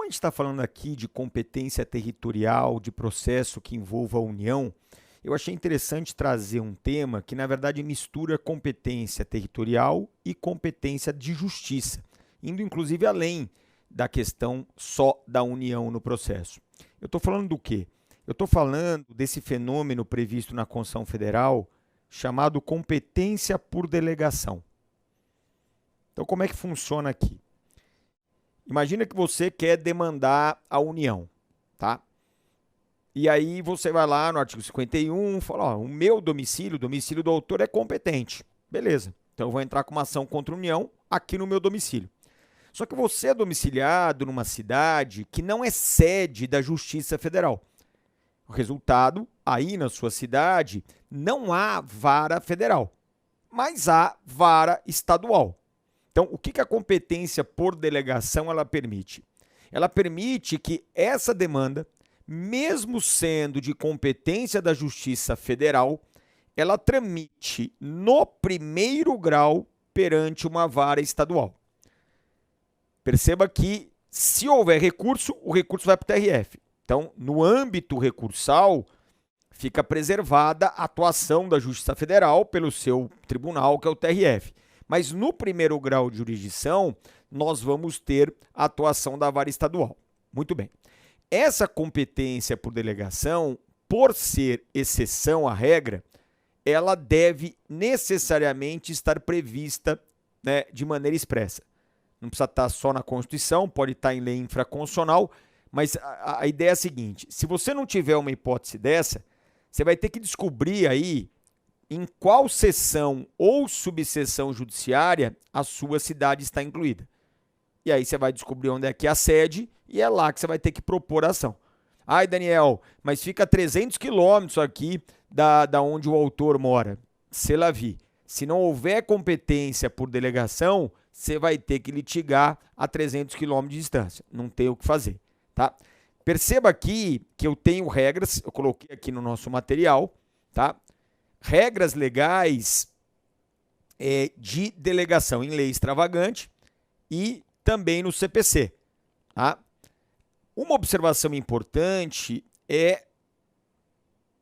gente está falando aqui de competência territorial, de processo que envolva a União, eu achei interessante trazer um tema que, na verdade, mistura competência territorial e competência de justiça, indo inclusive além da questão só da União no processo. Eu estou falando do quê? Eu estou falando desse fenômeno previsto na Constituição Federal chamado competência por delegação. Então, como é que funciona aqui? Imagina que você quer demandar a União, tá? E aí você vai lá no artigo 51, fala, ó, o meu domicílio, o domicílio do autor é competente. Beleza, então eu vou entrar com uma ação contra a União aqui no meu domicílio. Só que você é domiciliado numa cidade que não é sede da Justiça Federal. O resultado, aí na sua cidade, não há vara federal, mas há vara estadual. Então, o que a competência por delegação ela permite? Ela permite que essa demanda, mesmo sendo de competência da Justiça Federal, ela tramite no primeiro grau perante uma vara estadual. Perceba que, se houver recurso, o recurso vai para o TRF. Então, no âmbito recursal, fica preservada a atuação da Justiça Federal pelo seu tribunal, que é o TRF. Mas no primeiro grau de jurisdição, nós vamos ter a atuação da vara estadual. Muito bem. Essa competência por delegação, por ser exceção à regra, ela deve necessariamente estar prevista, né, de maneira expressa. Não precisa estar só na Constituição, pode estar em lei infraconstitucional, mas a ideia é a seguinte: se você não tiver uma hipótese dessa, você vai ter que descobrir aí em qual seção ou subseção judiciária a sua cidade está incluída. E aí você vai descobrir onde é que é a sede e é lá que você vai ter que propor a ação. Ai, Daniel, mas fica a 300 quilômetros aqui da onde o autor mora. C'est la vie. Se não houver competência por delegação, você vai ter que litigar a 300 quilômetros de distância. Não tem o que fazer, tá? Perceba aqui que eu tenho regras, eu coloquei aqui no nosso material, tá? Regras legais de delegação em lei extravagante e também no CPC. Tá? Uma observação importante é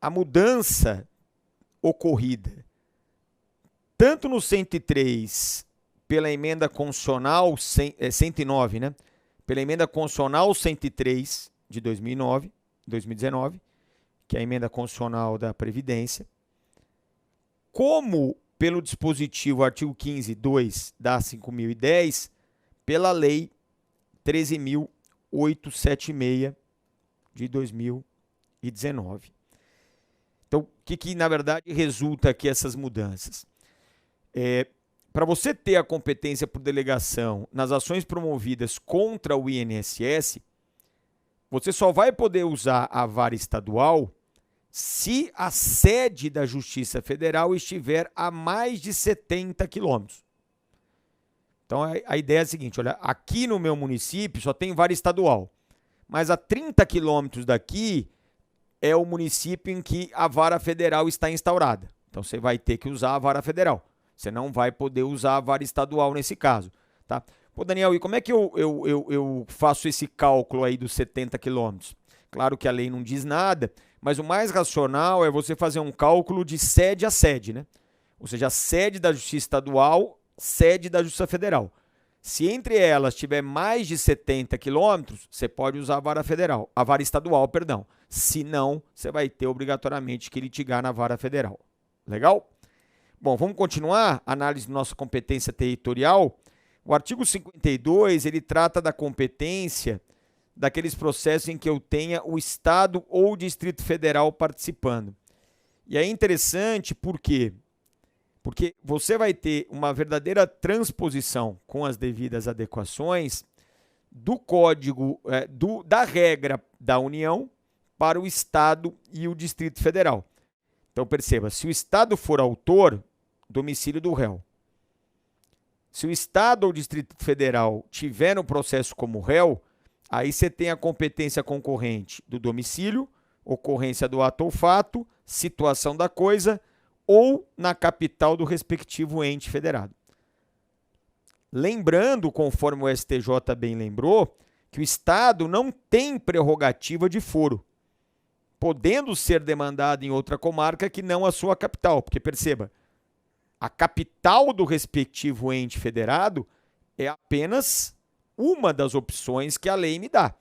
a mudança ocorrida tanto no 103 pela emenda constitucional 109, né? Pela emenda constitucional 103 de 2019, que é a emenda constitucional da Previdência, como pelo dispositivo artigo 15.2 da 5.010, pela lei 13.876 de 2019. Então, o que na verdade resulta aqui essas mudanças? Para você ter a competência por delegação nas ações promovidas contra o INSS, você só vai poder usar a vara estadual se a sede da Justiça Federal estiver a mais de 70 quilômetros. Então, a ideia é a seguinte, olha, aqui no meu município só tem vara estadual, mas a 30 quilômetros daqui é o município em que a vara federal está instaurada. Então, você vai ter que usar a vara federal. Você não vai poder usar a vara estadual nesse caso, tá? Pô, Daniel, e como é que eu faço esse cálculo aí dos 70 quilômetros? Claro que a lei não diz nada, mas o mais racional é você fazer um cálculo de sede a sede, né? Ou seja, a sede da Justiça Estadual, sede da Justiça Federal. Se entre elas tiver mais de 70 quilômetros, você pode usar a vara federal, a vara estadual, perdão. Se não, você vai ter obrigatoriamente que litigar na vara federal. Legal? Bom, vamos continuar a análise da nossa competência territorial. O artigo 52, ele trata da competência daqueles processos em que eu tenha o Estado ou o Distrito Federal participando. E é interessante por quê? Porque você vai ter uma verdadeira transposição com as devidas adequações do código, da regra da União para o Estado e o Distrito Federal. Então perceba, se o Estado for autor, domicílio do réu. Se o Estado ou o Distrito Federal tiver no processo como réu, aí você tem a competência concorrente do domicílio, ocorrência do ato ou fato, situação da coisa ou na capital do respectivo ente federado. Lembrando, conforme o STJ bem lembrou, que o Estado não tem prerrogativa de foro, podendo ser demandado em outra comarca que não a sua capital. Porque perceba, a capital do respectivo ente federado é apenas uma das opções que a lei me dá.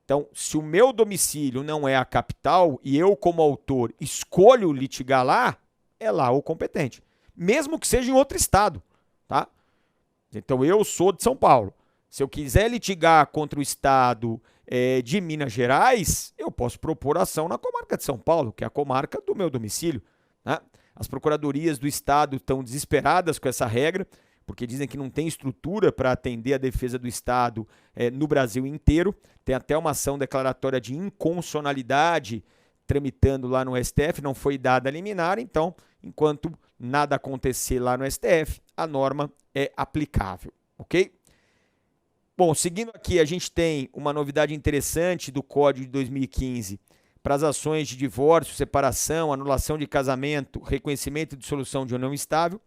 Então, se o meu domicílio não é a capital e eu, como autor, escolho litigar lá, é lá o competente, mesmo que seja em outro estado, tá? Então, eu sou de São Paulo. Se eu quiser litigar contra o estado de Minas Gerais, eu posso propor ação na comarca de São Paulo, que é a comarca do meu domicílio, né? As procuradorias do estado estão desesperadas com essa regra, porque dizem que não tem estrutura para atender a defesa do Estado no Brasil inteiro. Tem até uma ação declaratória de inconstitucionalidade tramitando lá no STF, não foi dada a liminar, então, enquanto nada acontecer lá no STF, a norma é aplicável, ok? Bom, seguindo aqui, a gente tem uma novidade interessante do Código de 2015 para as ações de divórcio, separação, anulação de casamento, reconhecimento e dissolução de união estável,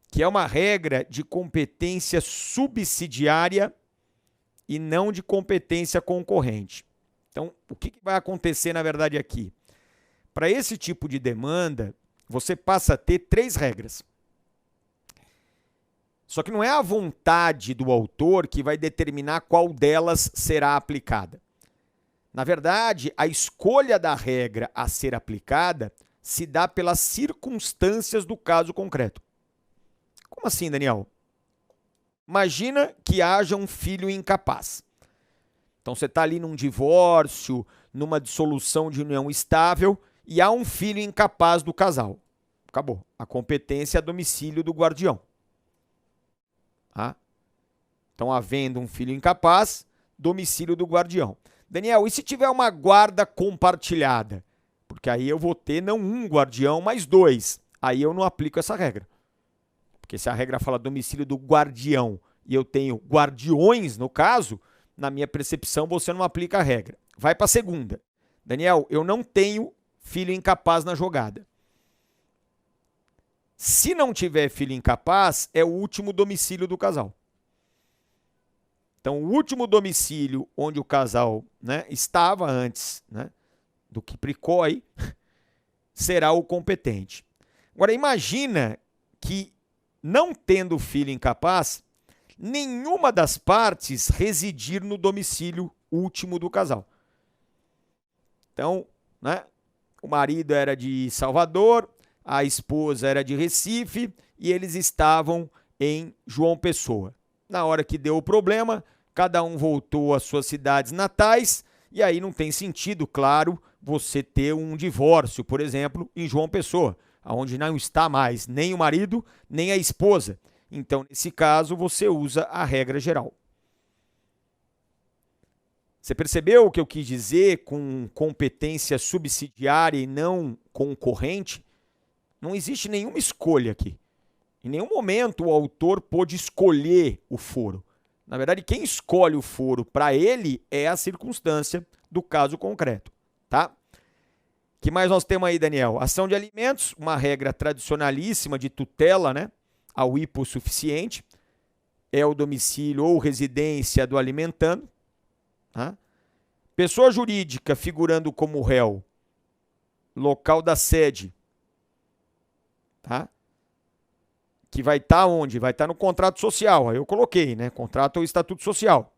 que é uma regra de competência subsidiária e não de competência concorrente. Então, o que vai acontecer, na verdade, aqui? Para esse tipo de demanda, você passa a ter 3 regras. Só que não é a vontade do autor que vai determinar qual delas será aplicada. Na verdade, a escolha da regra a ser aplicada se dá pelas circunstâncias do caso concreto. Como assim, Daniel? Imagina que haja um filho incapaz. Então você está ali num divórcio, numa dissolução de união estável e há um filho incapaz do casal. Acabou. A competência é a domicílio do guardião. Tá? Então, havendo um filho incapaz, domicílio do guardião. Daniel, e se tiver uma guarda compartilhada? Porque aí eu vou ter não um guardião, mas 2. Aí eu não aplico essa regra. Porque se a regra fala domicílio do guardião e eu tenho guardiões, no caso, na minha percepção, você não aplica a regra. Vai para a segunda. Daniel, eu não tenho filho incapaz na jogada. Se não tiver filho incapaz, é o último domicílio do casal. Então, o último domicílio onde o casal, né, estava antes, né, do que precói, será o competente. Agora, imagina que, não tendo filho incapaz, nenhuma das partes residir no domicílio último do casal. Então, né, o marido era de Salvador, a esposa era de Recife e eles estavam em João Pessoa. Na hora que deu o problema, cada um voltou às suas cidades natais e aí não tem sentido, claro, você ter um divórcio, por exemplo, em João Pessoa, onde não está mais nem o marido, nem a esposa. Então, nesse caso, você usa a regra geral. Você percebeu o que eu quis dizer com competência subsidiária e não concorrente? Não existe nenhuma escolha aqui. Em nenhum momento o autor pôde escolher o foro. Na verdade, quem escolhe o foro para ele é a circunstância do caso concreto, tá? Que mais nós temos aí, Daniel? Ação de alimentos, uma regra tradicionalíssima de tutela, né, ao hipossuficiente, é o domicílio ou residência do alimentando, tá? Pessoa jurídica figurando como réu, local da sede, tá? Que vai estar onde? Vai estar no contrato social. Aí eu coloquei, né? Contrato ou estatuto social.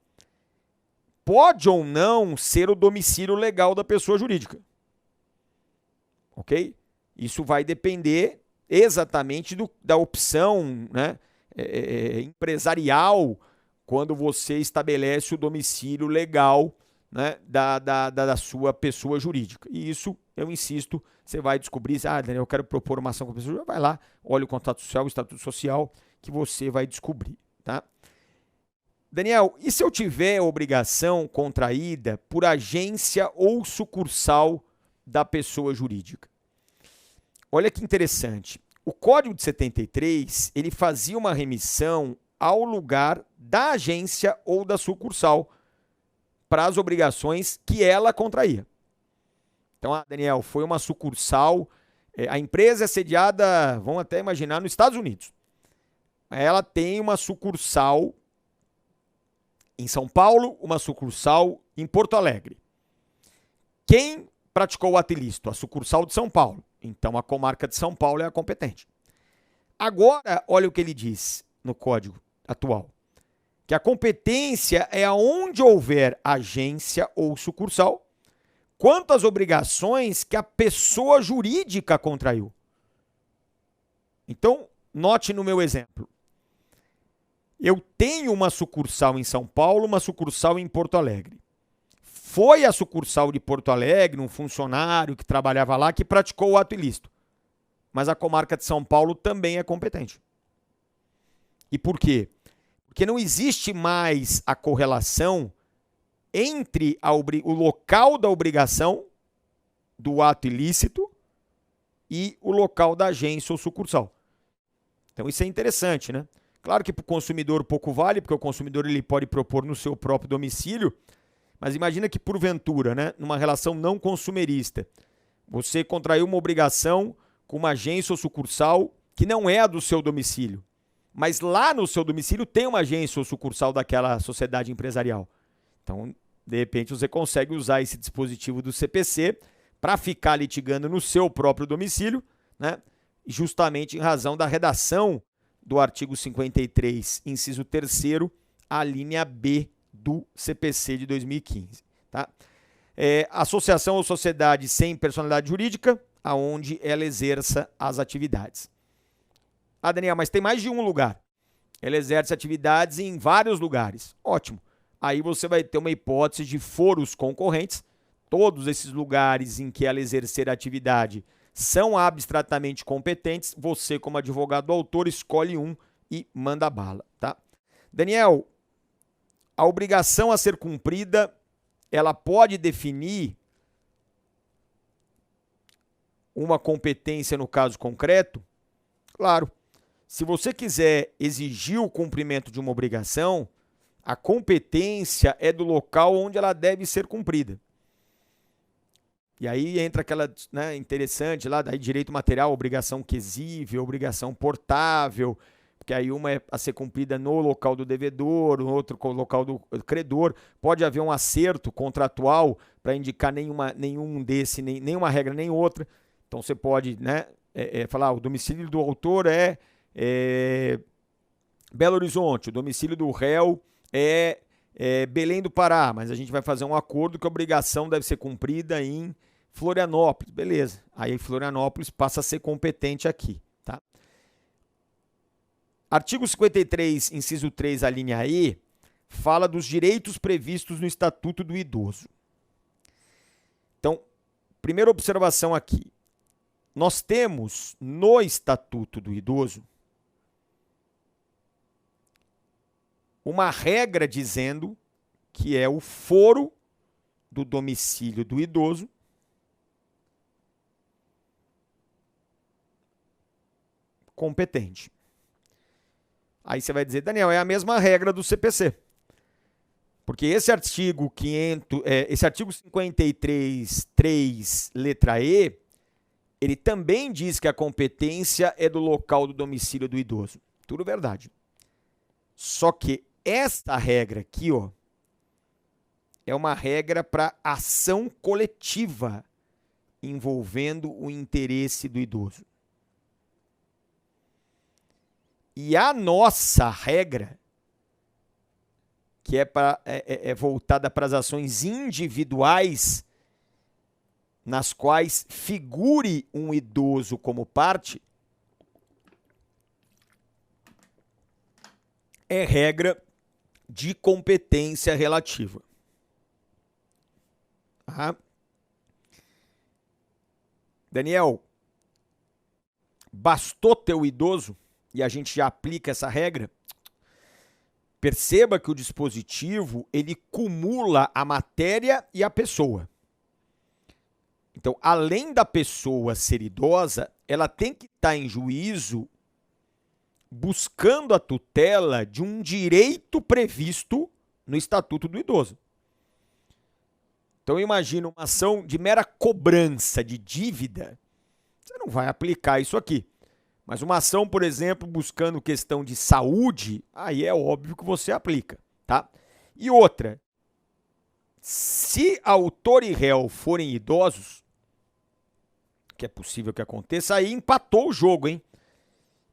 Pode ou não ser o domicílio legal da pessoa jurídica. Ok? Isso vai depender exatamente da opção, né, empresarial quando você estabelece o domicílio legal, né, da sua pessoa jurídica. E isso, eu insisto, você vai descobrir, Daniel, eu quero propor uma ação com a pessoa jurídica, vai lá, olha o contrato social, o estatuto social, que você vai descobrir, tá? Daniel, e se eu tiver obrigação contraída por agência ou sucursal da pessoa jurídica? Olha que interessante. O Código de 73, ele fazia uma remissão ao lugar da agência ou da sucursal para as obrigações que ela contraía. Então, Daniel, foi uma sucursal, a empresa é sediada, vamos até imaginar, nos Estados Unidos. Ela tem uma sucursal em São Paulo, uma sucursal em Porto Alegre. Quem praticou o ato ilícito? A sucursal de São Paulo. Então, a comarca de São Paulo é a competente. Agora, olha o que ele diz no código atual. Que a competência é aonde houver agência ou sucursal, quanto às obrigações que a pessoa jurídica contraiu. Então, note no meu exemplo. Eu tenho uma sucursal em São Paulo, uma sucursal em Porto Alegre. Foi a sucursal de Porto Alegre, um funcionário que trabalhava lá, que praticou o ato ilícito. Mas a comarca de São Paulo também é competente. E por quê? Porque não existe mais a correlação entre o local da obrigação do ato ilícito e o local da agência ou sucursal. Então isso é interessante, né? Claro que para o consumidor pouco vale, porque o consumidor ele pode propor no seu próprio domicílio, mas imagina que porventura, né, numa relação não consumerista, você contraiu uma obrigação com uma agência ou sucursal que não é a do seu domicílio, mas lá no seu domicílio tem uma agência ou sucursal daquela sociedade empresarial. Então, de repente, você consegue usar esse dispositivo do CPC para ficar litigando no seu próprio domicílio, né? Justamente em razão da redação do artigo 53, inciso 3º, a linha B do CPC de 2015. Tá? Associação ou sociedade sem personalidade jurídica, aonde ela exerça as atividades. Ah, Daniel, mas tem mais de um lugar. Ela exerce atividades em vários lugares. Ótimo. Aí você vai ter uma hipótese de foros concorrentes. Todos esses lugares em que ela exercer a atividade são abstratamente competentes. Você, como advogado do autor, escolhe um e manda bala. Tá? Daniel, a obrigação a ser cumprida, ela pode definir uma competência no caso concreto? Claro. Se você quiser exigir o cumprimento de uma obrigação, a competência é do local onde ela deve ser cumprida. E aí entra aquela, né, interessante lá, daí direito material, obrigação quesível, obrigação portável, porque aí uma é a ser cumprida no local do devedor, no outro no local do credor. Pode haver um acerto contratual para indicar nenhum desse, nenhuma regra, nem outra. Então você pode, né, falar, o domicílio do autor é Belo Horizonte, o domicílio do réu é Belém do Pará, mas a gente vai fazer um acordo que a obrigação deve ser cumprida em Florianópolis, beleza. Aí Florianópolis passa a ser competente aqui, tá? Artigo 53, inciso 3, a linha E, fala dos direitos previstos no Estatuto do Idoso. Então, primeira observação aqui. Nós temos no Estatuto do Idoso uma regra dizendo que é o foro do domicílio do idoso competente. Aí você vai dizer, Daniel, é a mesma regra do CPC. Porque esse artigo 53, 3, letra E, ele também diz que a competência é do local do domicílio do idoso. Tudo verdade. Só que esta regra aqui, ó, é uma regra para ação coletiva envolvendo o interesse do idoso. E a nossa regra, que é voltada para as ações individuais, nas quais figure um idoso como parte, é regra de competência relativa. Tá? Daniel, bastou ter o idoso e a gente já aplica essa regra? Perceba que o dispositivo, ele cumula a matéria e a pessoa. Então, além da pessoa ser idosa, ela tem que estar em juízo buscando a tutela de um direito previsto no Estatuto do Idoso. Então, imagina uma ação de mera cobrança de dívida, você não vai aplicar isso aqui. Mas uma ação, por exemplo, buscando questão de saúde, aí é óbvio que você aplica, tá? E outra, se autor e réu forem idosos, que é possível que aconteça, aí empatou o jogo, hein?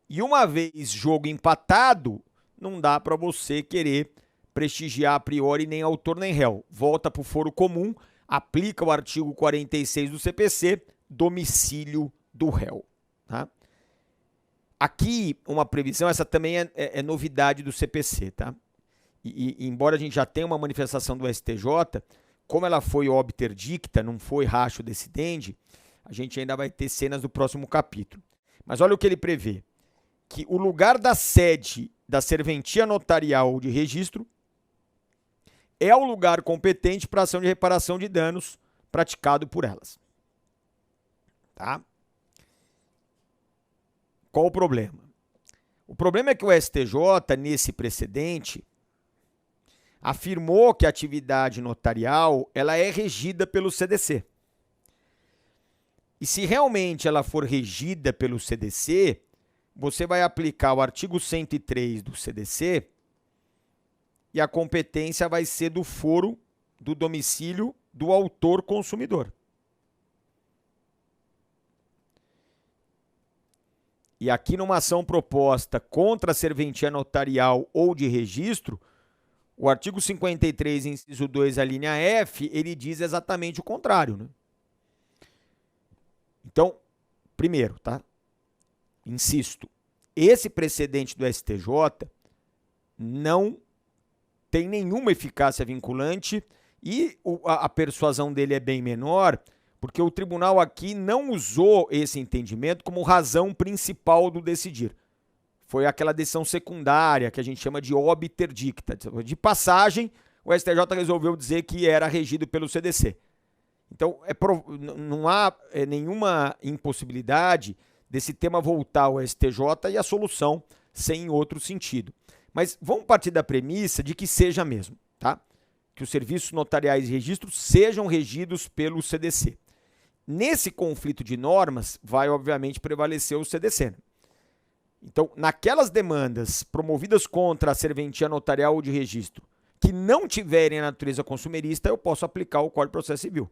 E uma vez jogo empatado, não dá para você querer prestigiar a priori nem autor nem réu. Volta para o foro comum, aplica o artigo 46 do CPC, domicílio do réu. Tá? Aqui, uma previsão, essa também é novidade do CPC. Tá? E embora a gente já tenha uma manifestação do STJ, como ela foi obter dicta, não foi racho decidente, a gente ainda vai ter cenas do próximo capítulo. Mas olha o que ele prevê. Que o lugar da sede da serventia notarial ou de registro é o lugar competente para ação de reparação de danos praticado por elas. Tá? Qual o problema? O problema é que o STJ, nesse precedente, afirmou que a atividade notarial ela é regida pelo CDC. E se realmente ela for regida pelo CDC, você vai aplicar o artigo 103 do CDC e a competência vai ser do foro do domicílio do autor consumidor. E aqui numa ação proposta contra a serventia notarial ou de registro, o artigo 53, inciso 2, a linha F, ele diz exatamente o contrário, né? Então, primeiro, tá? Insisto, esse precedente do STJ não tem nenhuma eficácia vinculante e a persuasão dele é bem menor, porque o tribunal aqui não usou esse entendimento como razão principal do decidir. Foi aquela decisão secundária que a gente chama de obter dicta. De passagem, o STJ resolveu dizer que era regido pelo CDC. Então, não há nenhuma impossibilidade desse tema voltar ao STJ e a solução ser em outro sentido. Mas vamos partir da premissa de que seja mesmo, tá? Que os serviços notariais e registros sejam regidos pelo CDC. Nesse conflito de normas, vai obviamente prevalecer o CDC. Então, naquelas demandas promovidas contra a serventia notarial ou de registro que não tiverem a natureza consumerista, eu posso aplicar o Código de Processo Civil.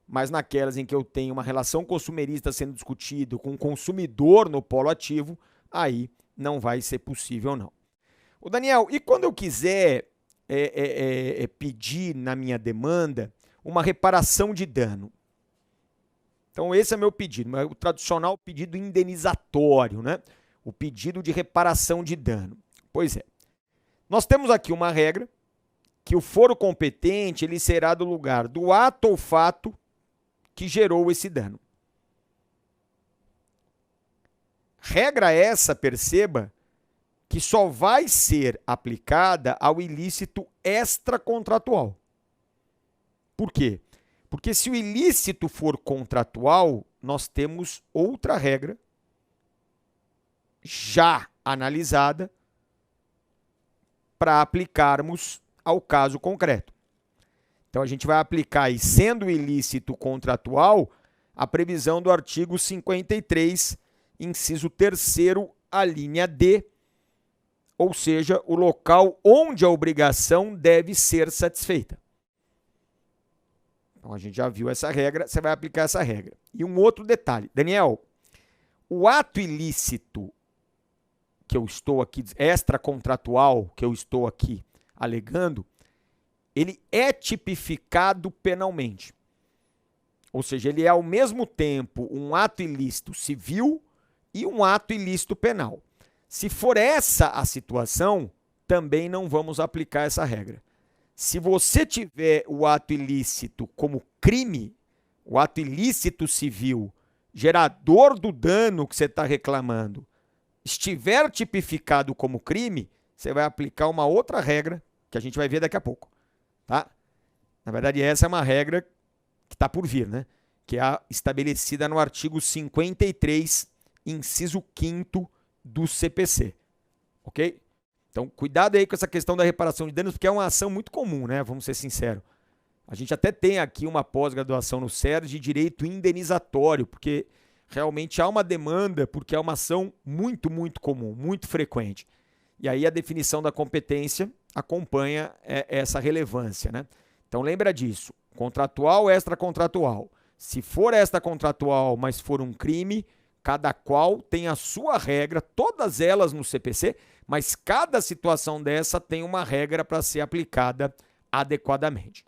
Mas naquelas em que eu tenho uma relação consumerista sendo discutido com o consumidor no polo ativo, aí não vai ser possível, não. Ô Daniel, e quando eu quiser pedir na minha demanda uma reparação de dano? Então esse é meu pedido, o tradicional pedido indenizatório, né? O pedido de reparação de dano. Pois é, nós temos aqui uma regra que o foro competente ele será do lugar do ato ou fato que gerou esse dano. Regra essa, perceba, que só vai ser aplicada ao ilícito extracontratual. Por quê? Porque se o ilícito for contratual, nós temos outra regra já analisada para aplicarmos ao caso concreto. Então, a gente vai aplicar, e sendo ilícito contratual, a previsão do artigo 53, inciso 3º, a linha D, ou seja, o local onde a obrigação deve ser satisfeita. Então, a gente já viu essa regra, você vai aplicar essa regra. E um outro detalhe, Daniel, o ato ilícito que eu estou aqui, extracontratual que eu estou aqui alegando, ele é tipificado penalmente. Ou seja, ele é ao mesmo tempo um ato ilícito civil e um ato ilícito penal. Se for essa a situação, também não vamos aplicar essa regra. Se você tiver o ato ilícito como crime, o ato ilícito civil, gerador do dano que você está reclamando, estiver tipificado como crime, você vai aplicar uma outra regra que a gente vai ver daqui a pouco. Tá? Na verdade, essa é uma regra que está por vir, né? Que é a estabelecida no artigo 53, inciso 5º do CPC. Ok? Então, cuidado aí com essa questão da reparação de danos, porque é uma ação muito comum, né? Vamos ser sinceros. A gente até tem aqui uma pós-graduação no SERJ de direito indenizatório, porque realmente há uma demanda, porque é uma ação muito, muito comum, muito frequente. E aí a definição da competência acompanha essa relevância, né? Então lembra disso, contratual, extracontratual. Se for extracontratual, mas for um crime, cada qual tem a sua regra, todas elas no CPC, mas cada situação dessa tem uma regra para ser aplicada adequadamente.